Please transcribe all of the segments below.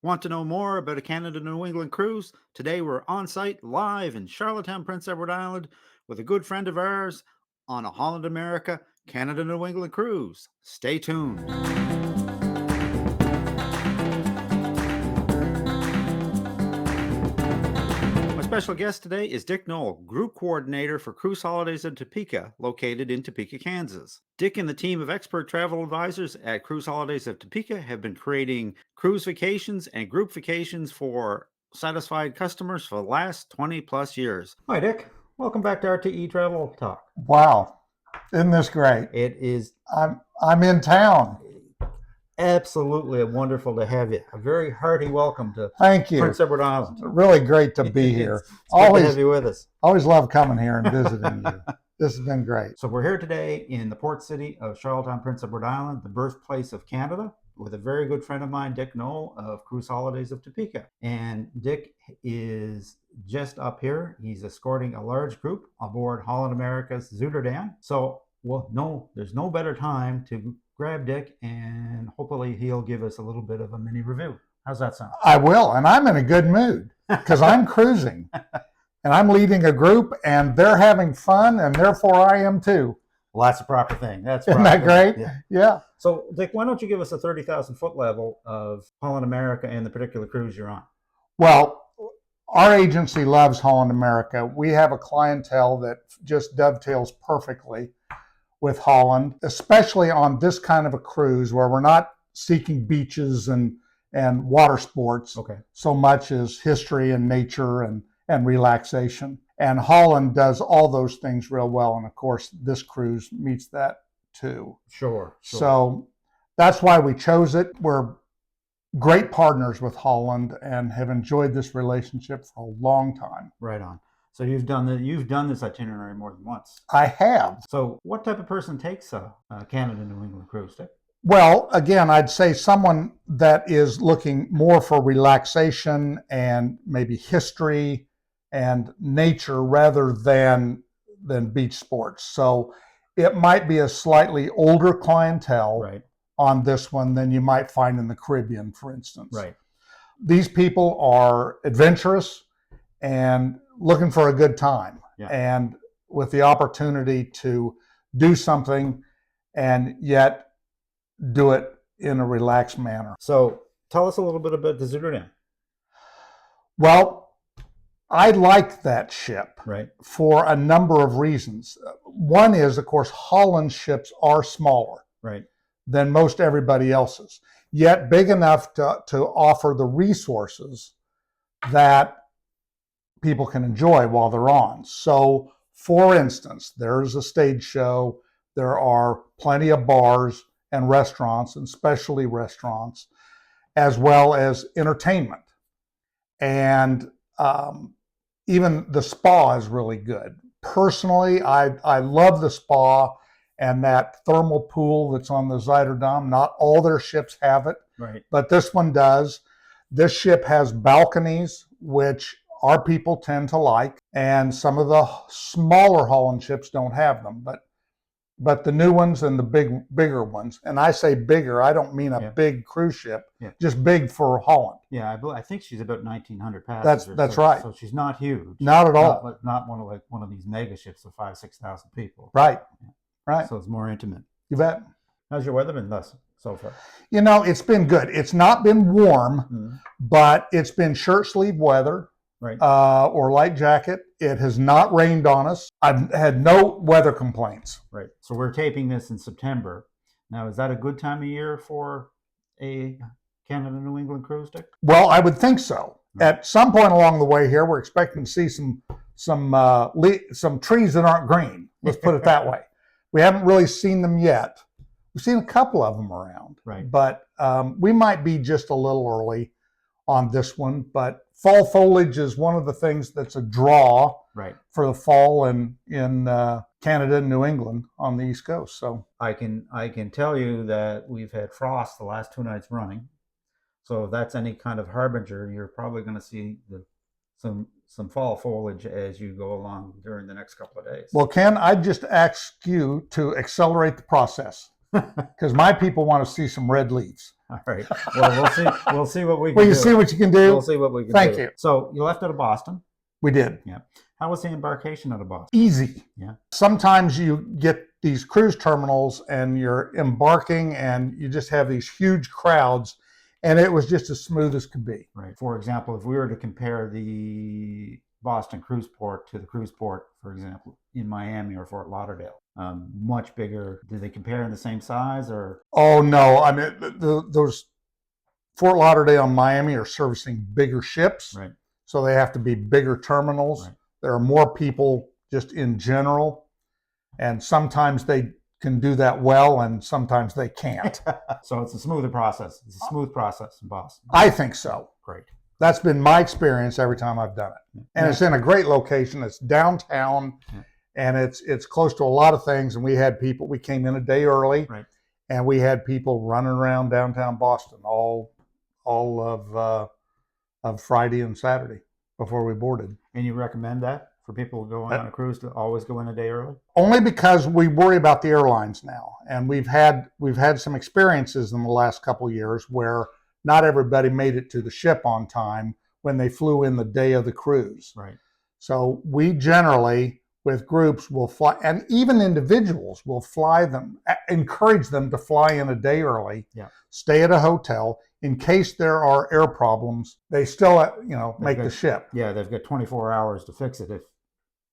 Want to know more about a Canada New England cruise? Today we're on site live in Charlottetown, Prince Edward Island with a good friend of ours on a Holland America Canada New England cruise. Stay tuned. My special guest today is Dick Knoll, Group Coordinator for Cruise Holidays in Topeka, located in Topeka, Kansas. Dick and the team of expert travel advisors at Cruise Holidays of Topeka have been creating cruise vacations and group vacations for satisfied customers for the last 20 plus years. Hi, Dick. Welcome back to RTE Travel Talk. Wow, isn't this great? It is I'm in town. absolutely wonderful to have you. A very hearty welcome to Thank you. Prince Edward Island. Really great to be here. It's good to Always, have you with us. always love coming here and visiting you. This has been great. So we're here today in the port city of Charlottetown, Prince Edward Island, the birthplace of Canada, with a very good friend of mine, Dick Knoll of Cruise Holidays of Topeka. And Dick is just up here. He's escorting a large group aboard Holland America's Zuiderdam. So, there's no better time to grab Dick, and hopefully he'll give us a little bit of a mini review. How's that sound? I will, and I'm in a good mood because I'm cruising and I'm leading a group and they're having fun and therefore I am too. Well, that's the proper thing. Isn't that great? Yeah. Yeah. So, Dick, why don't you give us a 30,000 foot level of Holland America and the particular cruise you're on? Well, our agency loves Holland America. We have a clientele that just dovetails perfectly with Holland, especially on this kind of a cruise where we're not seeking beaches and water sports so much as history and nature and relaxation. And Holland does all those things real well. And of course, this cruise meets that too. Sure. So that's why we chose it. We're great partners with Holland and have enjoyed this relationship for a long time. Right on. So you've done this itinerary more than once. I have. So what type of person takes a Canada New England cruise, Dick? Well, again, I'd say someone that is looking more for relaxation and maybe history and nature rather than beach sports. So it might be a slightly older clientele on this one than you might find in the Caribbean, for instance. Right. These people are adventurous and looking for a good time and with the opportunity to do something and yet do it in a relaxed manner. So tell us a little bit about the Zuiderdam. Well, I like that ship for a number of reasons. One is, of course, Holland ships are smaller than most everybody else's, yet big enough to offer the resources that people can enjoy while they're on. So, for instance, there's a stage show, there are plenty of bars and restaurants, and specialty restaurants, as well as entertainment. And even the spa is really good. Personally, I love the spa and that thermal pool that's on the Zuiderdam. Not all their ships have it, but this one does. This ship has balconies, which our people tend to like, and some of the smaller Holland ships don't have them, but the new ones and the bigger ones, and I say bigger, I don't mean a big cruise ship, just big for Holland. Yeah, I think she's about 1,900 passengers. That's right. So she's not huge. Not at all. Not one of these mega ships of 5,000-6,000 people. Right. So it's more intimate. You bet. How's your weather been so far? You know, it's been good. It's not been warm, but it's been shirt sleeve weather. Or light jacket. It has not rained on us. I've had no weather complaints. So we're taping this in September. Now, is that a good time of year for a Canada New England cruise, Dick? Well, I would think so. At some point along the way here, we're expecting to see some trees that aren't green. Let's put it that way. We haven't really seen them yet. We've seen a couple of them around, but we might be just a little early on this one. But fall foliage is one of the things that's a draw for the fall in Canada and New England on the East Coast. So I can tell you that we've had frost the last 2 nights running. So if that's any kind of harbinger, you're probably going to see some fall foliage as you go along during the next couple of days. Well, Ken, I'd just ask you to accelerate the process. because my people want to see some red leaves. All right. Well, we'll see what we can Well, you do. see what you can do? We'll see what we can do. Thank you. So you left out of Boston. We did. Yeah. How was the embarkation out of Boston? Easy. Yeah. Sometimes you get these cruise terminals and you're embarking and you just have these huge crowds, and it was just as smooth as could be. Right. For example, if we were to compare the Boston cruise port to the cruise port, for example, in Miami or Fort Lauderdale, much bigger. Do they compare in the same size or? Oh no! I mean, those Fort Lauderdale and Miami are servicing bigger ships, right? So they have to be bigger terminals. Right. There are more people just in general, and sometimes they can do that well, and sometimes they can't. So it's a smoother process. It's a smooth process in Boston. I think so. Great. That's been my experience every time I've done it. And it's in a great location. It's downtown, and it's close to a lot of things. And we had people, we came in a day early, right, and we had people running around downtown Boston all of Friday and Saturday before we boarded. And you recommend that for people going on a cruise to always go in a day early? Only because we worry about the airlines now. And we've had some experiences in the last couple of years where not everybody made it to the ship on time when they flew in the day of the cruise. Right. So we generally, with groups, will fly, and even individuals will fly them, encourage them to fly in a day early, stay at a hotel. In case there are air problems, they still, make the ship. Yeah, they've got 24 hours to fix it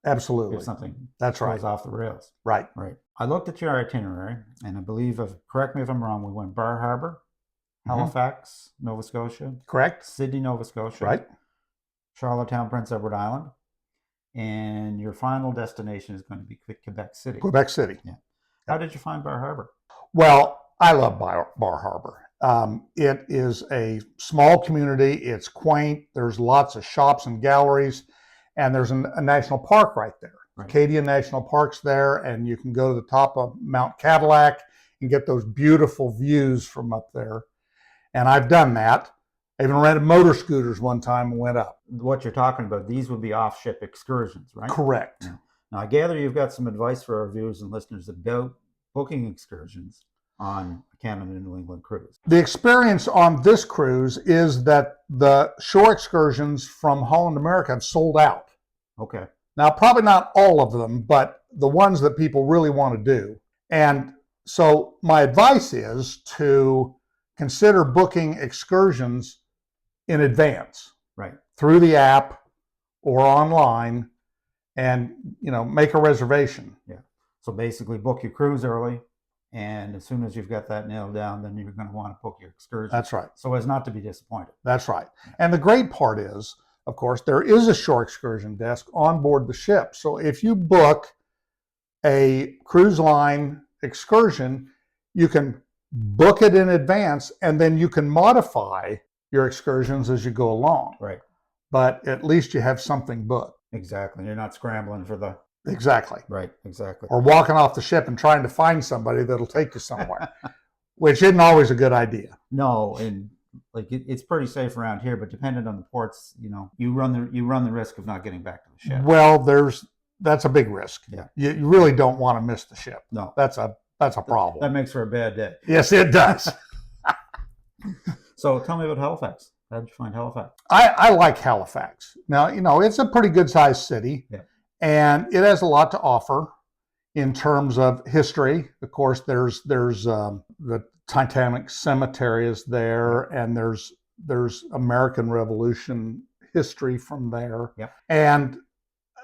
Absolutely. if something That's right. goes off the rails. Right. Right. I looked at your itinerary, and I believe, correct me if I'm wrong, we went Bar Harbor, Halifax, Nova Scotia. Correct. Sydney, Nova Scotia. Right. Charlottetown, Prince Edward Island. And your final destination is going to be Quebec City. Quebec City. Yeah. How did you find Bar Harbor? Well, I love Bar Harbor. It is a small community. It's quaint. There's lots of shops and galleries, and there's a national park right there. Right. Acadia National Park's there, and you can go to the top of Mount Cadillac and get those beautiful views from up there. And I've done that. I even rented motor scooters one time and went up. What you're talking about, these would be off-ship excursions, right? Correct. Yeah. Now, I gather you've got some advice for our viewers and listeners about booking excursions on a Canada and New England cruise. The experience on this cruise is that the shore excursions from Holland America have sold out. Okay. Now, probably not all of them, but the ones that people really want to do. And so my advice is to consider booking excursions in advance. Right. Through the app or online, and make a reservation. Yeah. So basically book your cruise early, and as soon as you've got that nailed down, then you're going to want to book your excursion. That's right. So as not to be disappointed. That's right. And the great part is, of course, there is a shore excursion desk on board the ship. So if you book a cruise line excursion, you can book it in advance, and then you can modify your excursions as you go along. Right. But at least you have something booked. Exactly. You're not scrambling for the... Exactly. Right. Exactly. Or walking off the ship and trying to find somebody that'll take you somewhere, which isn't always a good idea. No, and it's pretty safe around here, but depending on the ports, you run the risk of not getting back to the ship. Well, that's a big risk. Yeah. You really don't want to miss the ship. No. That's a problem. That makes for a bad day. Yes, it does. So tell me about Halifax. How did you find Halifax? I like Halifax. Now, it's a pretty good sized city, and it has a lot to offer in terms of history. Of course, there's the Titanic Cemetery is there, and there's American Revolution history from there. Yep. And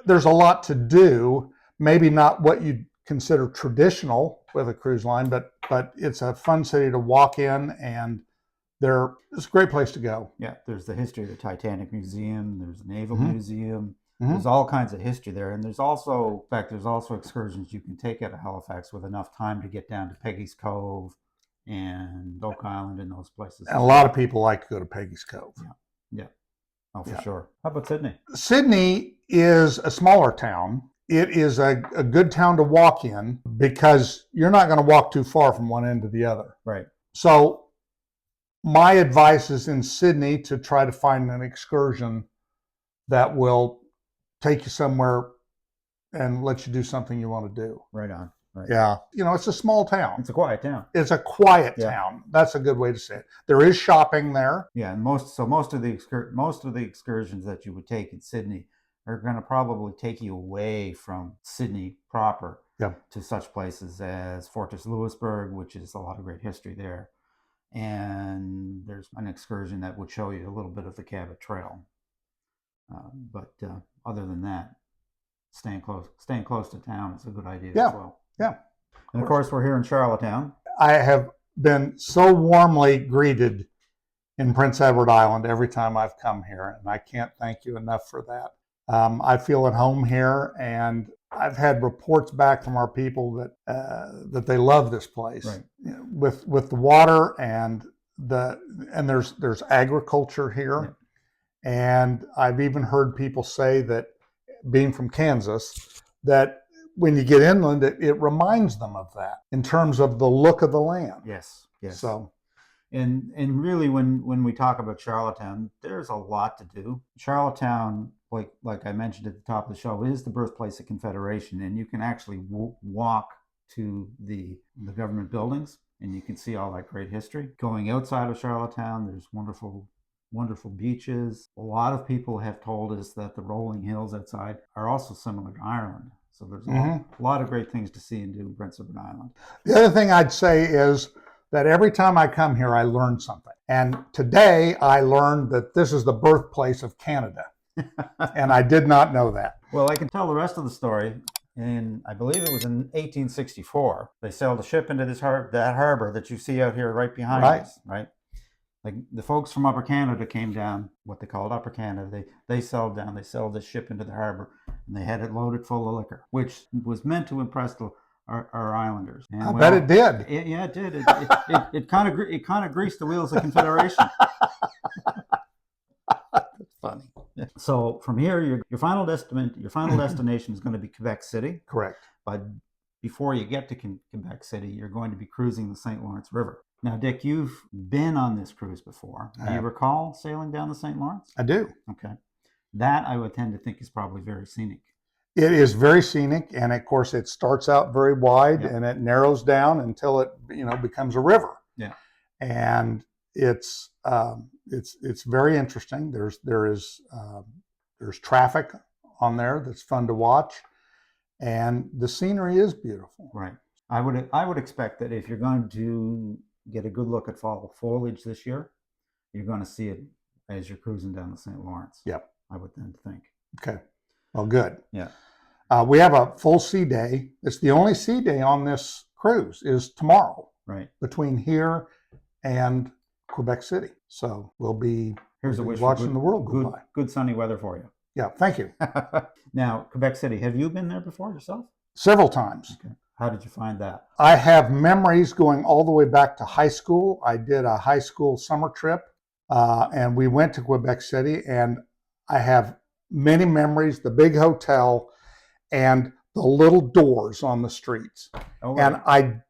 there's a lot to do, maybe not what you'd consider traditional with a cruise line, but it's a fun city to walk in, and it's a great place to go. Yeah, there's the history of the Titanic Museum, there's the Naval Museum, there's all kinds of history there, and there's also excursions you can take out of Halifax with enough time to get down to Peggy's Cove and Oak Island and those places. And a lot of people like to go to Peggy's Cove. Yeah. Oh, for sure. How about Sydney? Sydney is a smaller town. It is a good town to walk in because you're not going to walk too far from one end to the other. Right. So my advice is in Sydney to try to find an excursion that will take you somewhere and let you do something you want to do. Right on. Right. Yeah. You know, it's a small town. It's a quiet town. It's a quiet town. That's a good way to say it. There is shopping there. Yeah, and most of the excursions that you would take in Sydney are going to probably take you away from Sydney proper to such places as Fortress Louisbourg, which is a lot of great history there. And there's an excursion that would show you a little bit of the Cabot Trail. But other than that, staying close to town is a good idea as well. Yeah. And of course, we're here in Charlottetown. I have been so warmly greeted in Prince Edward Island every time I've come here, and I can't thank you enough for that. I feel at home here, and I've had reports back from our people that they love this place. Right. You know, with the water and there's agriculture here, and I've even heard people say that, being from Kansas, that when you get inland, it reminds them of that in terms of the look of the land. Yes. So, and really, when we talk about Charlottetown, there's a lot to do. Charlottetown, like I mentioned at the top of the show, is the birthplace of Confederation, and you can actually walk to the government buildings, and you can see all that great history. Going outside of Charlottetown, there's wonderful beaches. A lot of people have told us that the rolling hills outside are also similar to Ireland. So there's a lot of great things to see and do in Prince Edward Island. The other thing I'd say is that every time I come here, I learn something. And today I learned that this is the birthplace of Canada. And I did not know that. Well, I can tell the rest of the story. I believe it was in 1864, they sailed a ship into that harbor that you see out here right behind us, right? Like the folks from Upper Canada came down, what they called Upper Canada. They sailed down. They sailed this ship into the harbor, and they had it loaded full of liquor, which was meant to impress our islanders. And I bet it did. It did. It kind of greased the wheels of Confederation. That's funny. So from here, your final destination is going to be Quebec City. Correct. But before you get to Quebec City, you're going to be cruising the St. Lawrence River. Now, Dick, you've been on this cruise before. Do you recall sailing down the St. Lawrence? I do. Okay. That I would tend to think is probably very scenic. It is very scenic, and of course, it starts out very wide and it narrows down until it becomes a river. Yeah. And it's very interesting. There's traffic on there that's fun to watch, and the scenery is beautiful. Right. I would expect that if you're going to get a good look at fall foliage this year, you're going to see it as you're cruising down the St. Lawrence. Yep. I would then think. Okay. Well, good. Yeah. We have a full sea day. It's the only sea day on this cruise is tomorrow. Right. Between here and Quebec City. So we'll be watching the world go by. Good sunny weather for you. Yeah. Thank you. Now, Quebec City, have you been there before yourself? Several times. Okay. How did you find that? I have memories going all the way back to high school. I did a high school summer trip, and we went to Quebec City, and I have many memories, the big hotel and the little doors on the streets. Oh, right. And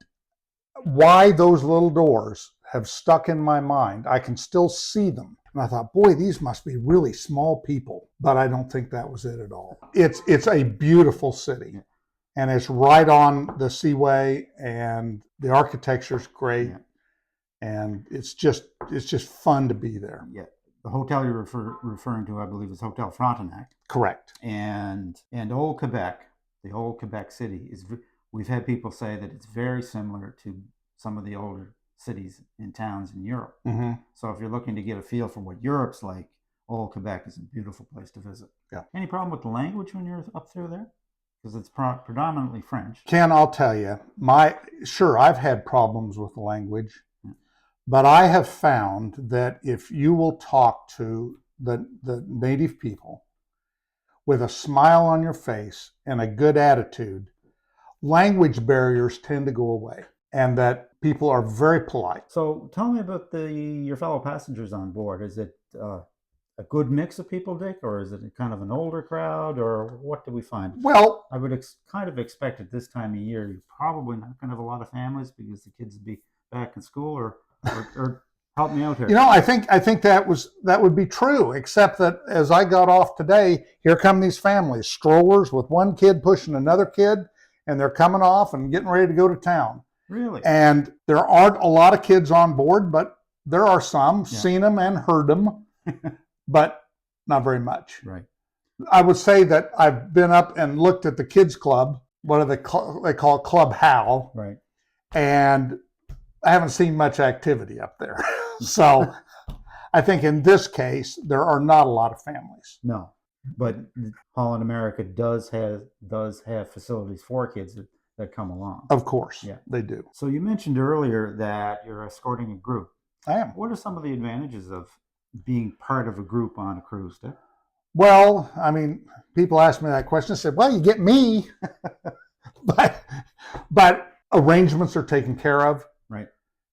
why those little doors have stuck in my mind. I can still see them. And I thought, boy, these must be really small people. But I don't think that was it at all. It's a beautiful city. Yeah. And it's right on the seaway, and the architecture's great. Yeah. And it's just fun to be there. Yeah. The hotel you're referring to, I believe, is Hotel Frontenac. Correct. And Old Quebec, the old Quebec City, we've had people say that it's very similar to some of the older cities and towns in Europe. Mm-hmm. So if you're looking to get a feel for what Europe's like, Old Quebec is a beautiful place to visit. Yeah. Any problem with the language when you're up through there? Because it's predominantly French. Ken, I'll tell you, I've had problems with the language. But I have found that if you will talk to the native people with a smile on your face and a good attitude, language barriers tend to go away, and that people are very polite. So tell me about your fellow passengers on board. Is it a good mix of people, Dick, or is it kind of an older crowd, or what do we find? Well, I would kind of expect at this time of year, you're probably not going to have a lot of families because the kids would be back in school, or help me out here. I think that would be true, except that as I got off today, here come these families, strollers with one kid pushing another kid, and they're coming off and getting ready to go to town. Really? And there aren't a lot of kids on board, but there are some. Yeah. Seen them and heard them, but not very much. Right. I would say that I've been up and looked at the kids club. What do they call it? Club Hal. Right. And I haven't seen much activity up there. So I think in this case, there are not a lot of families. No, but Holland America does have facilities for kids that come along. Of course, yeah, they do. So you mentioned earlier that you're escorting a group. I am. What are some of the advantages of being part of a group on a cruise, Dick? Well, I mean, people ask me that question. I said, well, you get me. but arrangements are taken care of. Right.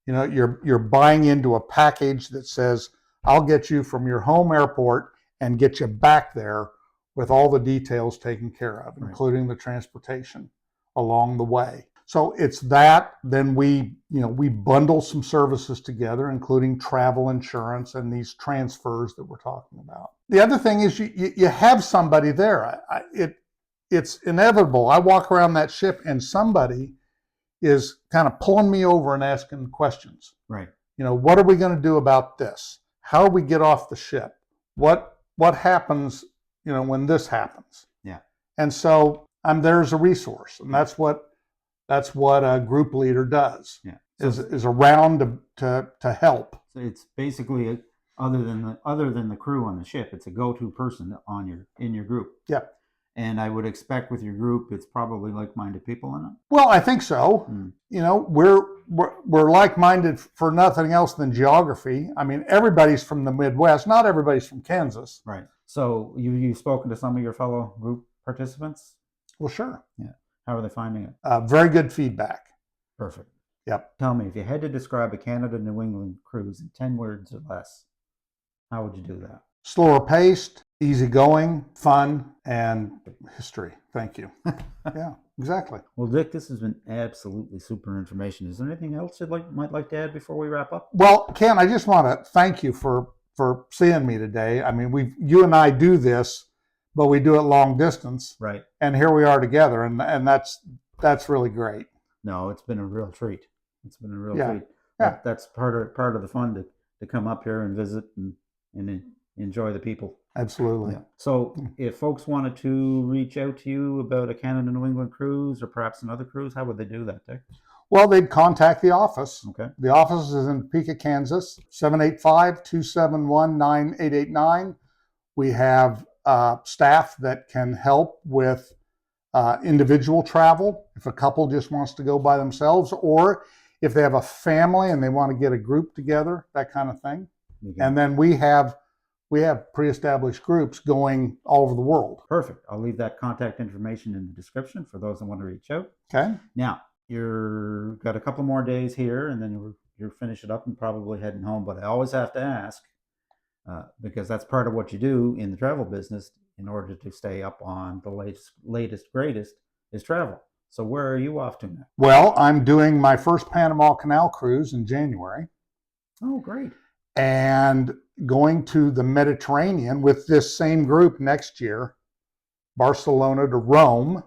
You know, you're buying into a package that says, I'll get you from your home airport and get you back there with all the details taken care of, right, including the transportation along the way. So it's that. Then we bundle some services together, including travel insurance and these transfers that we're talking about. The other thing is you have somebody there. It's inevitable. I walk around that ship and somebody is kind of pulling me over and asking questions. Right. You know, what are we going to do about this? How do we get off the ship? What happens, you know, when this happens? Yeah. And so I'm there as a resource, and that's what a group leader does. Yeah. Is around to help. So it's basically other than the crew on the ship, it's a go-to person in your group. Yeah. And I would expect with your group, it's probably like-minded people in it. Well, I think so. You know, we're like-minded for nothing else than geography. I mean, everybody's from the Midwest. Not everybody's from Kansas. Right. So you've spoken to some of your fellow group participants? Well, sure. Yeah. How are they finding it? Very good feedback. Perfect. Yep. Tell me, if you had to describe a Canada-New England cruise in 10 words or less, how would you do that? Slower paced, easygoing, fun, and history. Thank you. Yeah, exactly. Well, Dick, this has been absolutely super information. Is there anything else you might like to add before we wrap up? Well, Ken, I just want to thank you for seeing me today. I mean, you and I do this, but we do it long distance. Right. And here we are together, and that's really great. No, it's been a real treat. It's been a real treat. Yeah. That's part of the fun to come up here and visit and enjoy the people. Absolutely. Yeah. So if folks wanted to reach out to you about a Canada-New England cruise or perhaps another cruise, how would they do that, Dick? Well, they'd contact the office. Okay. The office is in Topeka, Kansas, 785-271-9889. We have staff that can help with individual travel, if a couple just wants to go by themselves, or if they have a family and they want to get a group together, that kind of thing. Okay. And then we have pre-established groups going all over the world. Perfect. I'll leave that contact information in the description for those that want to reach out. Okay. Now, you've got a couple more days here, and then you're finish it up and probably heading home. But I always have to ask, because that's part of what you do in the travel business in order to stay up on the latest, greatest, is travel. So where are you off to now? Well, I'm doing my first Panama Canal cruise in January. Oh, great. And going to the Mediterranean with this same group next year, Barcelona to Rome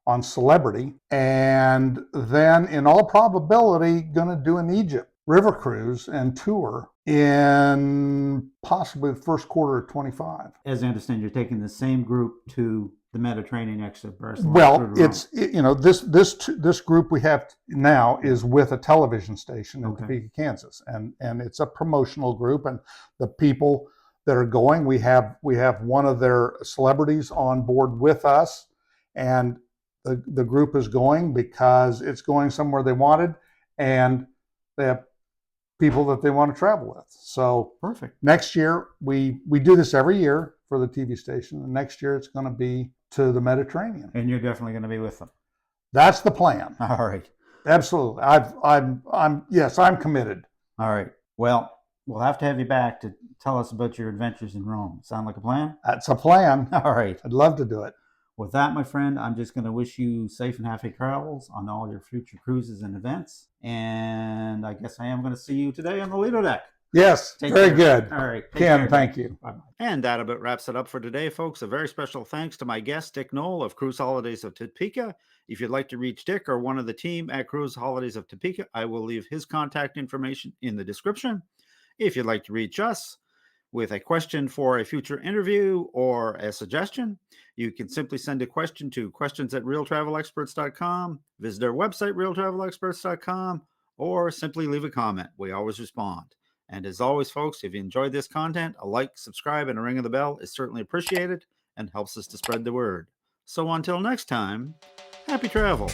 on Celebrity. And then in all probability, going to do an Egypt river cruise and tour in possibly the first quarter of 25. As I understand, you're taking the same group to the Mediterranean next to Barcelona. Well, this group we have now is with a television station in Topeka, Kansas, and it's a promotional group. And the people that are going, we have one of their celebrities on board with us, and the group is going because it's going somewhere they wanted, and they have people that they want to travel with. So perfect. Next year we do this every year for the TV station, and next year it's going to be to the Mediterranean. And you're definitely going to be with them. That's the plan. All right. Absolutely. I'm committed. All right. Well, we'll have to have you back to tell us about your adventures in Rome. Sound like a plan? That's a plan. All right. I'd love to do it. With that, my friend, I'm just going to wish you safe and happy travels on all your future cruises and events. And I guess I am going to see you today on the Lido deck. Yes, very good. All right. Ken, thank you. Bye-bye. And that about wraps it up for today, folks. A very special thanks to my guest, Dick Knoll of Cruise Holidays of Topeka. If you'd like to reach Dick or one of the team at Cruise Holidays of Topeka, I will leave his contact information in the description. If you'd like to reach us with a question for a future interview or a suggestion, you can simply send a question to questions@realtravelexperts.com, visit our website, realtravelexperts.com, or simply leave a comment. We always respond. And as always, folks, if you enjoyed this content, a like, subscribe, and a ring of the bell is certainly appreciated and helps us to spread the word. So until next time, happy travels.